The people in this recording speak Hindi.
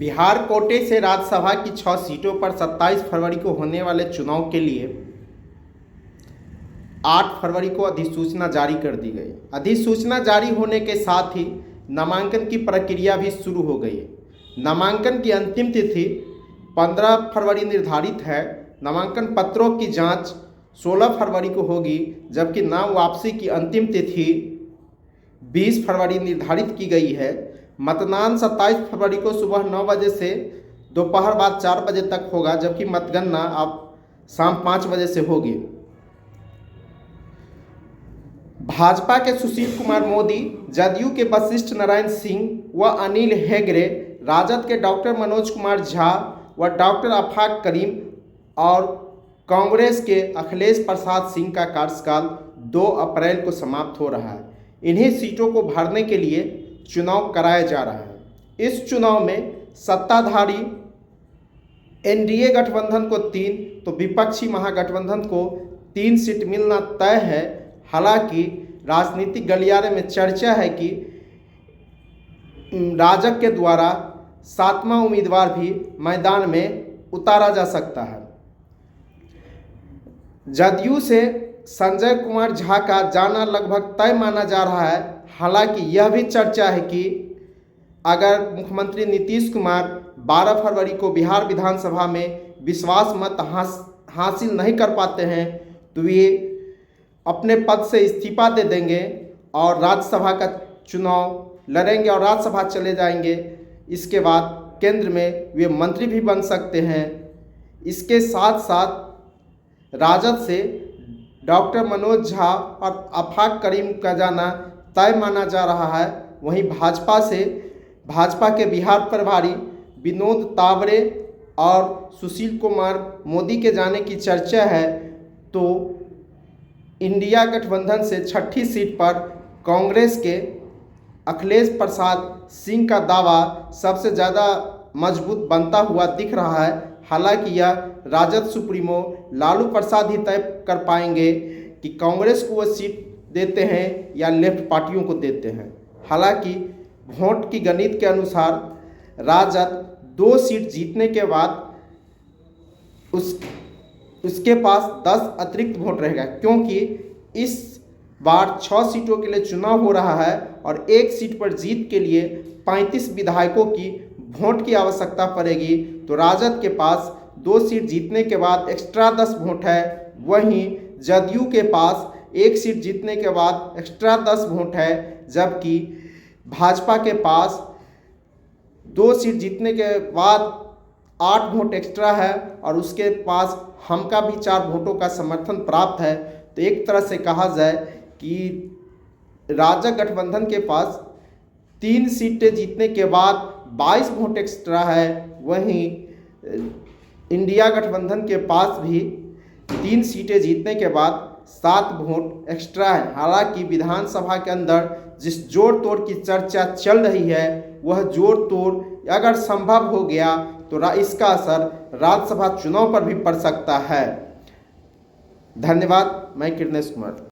बिहार कोटे से राज्यसभा की 6 सीटों पर 27 फरवरी को होने वाले चुनाव के लिए 8 फरवरी को अधिसूचना जारी कर दी गई। अधिसूचना जारी होने के साथ ही नामांकन की प्रक्रिया भी शुरू हो गई है। नामांकन की अंतिम तिथि 15 फरवरी निर्धारित है। नामांकन पत्रों की जांच 16 फरवरी को होगी, जबकि नाम वापसी की अंतिम तिथि 20 फरवरी निर्धारित की गई है। मतदान 27 फरवरी को सुबह 9 बजे से दोपहर बाद 4 बजे तक होगा, जबकि मतगणना अब शाम 5 बजे से होगी। भाजपा के सुशील कुमार मोदी, जदयू के वशिष्ठ नारायण सिंह व अनिल हेगड़े, राजद के डॉक्टर मनोज कुमार झा व डॉक्टर आफाक करीम और कांग्रेस के अखिलेश प्रसाद सिंह का कार्यकाल 2 अप्रैल को समाप्त हो रहा है। इन्हीं सीटों को भरने के लिए चुनाव कराया जा रहा है। इस चुनाव में सत्ताधारी एनडीए गठबंधन को 3 तो विपक्षी महागठबंधन को 3 सीट मिलना तय है। हालांकि राजनीतिक गलियारे में चर्चा है कि राजग के द्वारा 7वां उम्मीदवार भी मैदान में उतारा जा सकता है। जदयू से संजय कुमार झा का जाना लगभग तय माना जा रहा है। हालांकि यह भी चर्चा है कि अगर मुख्यमंत्री नीतीश कुमार 12 फरवरी को बिहार विधानसभा में विश्वास मत हासिल नहीं कर पाते हैं तो वे अपने पद से इस्तीफा दे देंगे और राज्यसभा का चुनाव लड़ेंगे और राज्यसभा चले जाएंगे। इसके बाद केंद्र में वे मंत्री भी बन सकते हैं। इसके साथ साथ राजद से डॉक्टर मनोज झा और आफाक करीम का जाना तय माना जा रहा है। वहीं भाजपा के बिहार प्रभारी विनोद तावरे और सुशील कुमार मोदी के जाने की चर्चा है। तो इंडिया गठबंधन से 6ठी सीट पर कांग्रेस के अखिलेश प्रसाद सिंह का दावा सबसे ज़्यादा मजबूत बनता हुआ दिख रहा है। हालांकि यह राजद सुप्रीमो लालू प्रसाद ही तय कर पाएंगे कि कांग्रेस को वह सीट देते हैं या लेफ्ट पार्टियों को देते हैं। हालांकि वोट की गणित के अनुसार राजद 2 सीट जीतने के बाद उसके पास 10 अतिरिक्त वोट रहेगा, क्योंकि इस बार 6 सीटों के लिए चुनाव हो रहा है और 1 सीट पर जीत के लिए 35 विधायकों की वोट की आवश्यकता पड़ेगी। तो राजद के पास 2 सीट जीतने के बाद एक्स्ट्रा 10 वोट है। वहीं जदयू के पास 1 सीट जीतने के बाद एक्स्ट्रा 10 वोट है, जबकि भाजपा के पास 2 सीट जीतने के बाद 8 वोट एक्स्ट्रा है और उसके पास हम का भी 4 वोटों का समर्थन प्राप्त है। तो एक तरह से कहा जाए कि राजग गठबंधन के पास 3 सीटें जीतने के बाद 22 वोट एक्स्ट्रा है। वहीं इंडिया गठबंधन के पास भी 3 सीटें जीतने के बाद 7 वोट एक्स्ट्रा है। हालांकि विधानसभा के अंदर जिस जोड़ तोड़ की चर्चा चल रही है, वह जोड़ तोड़ अगर संभव हो गया तो इसका असर राज्यसभा चुनाव पर भी पड़ सकता है। धन्यवाद। मैं कृष्णेश कुमार।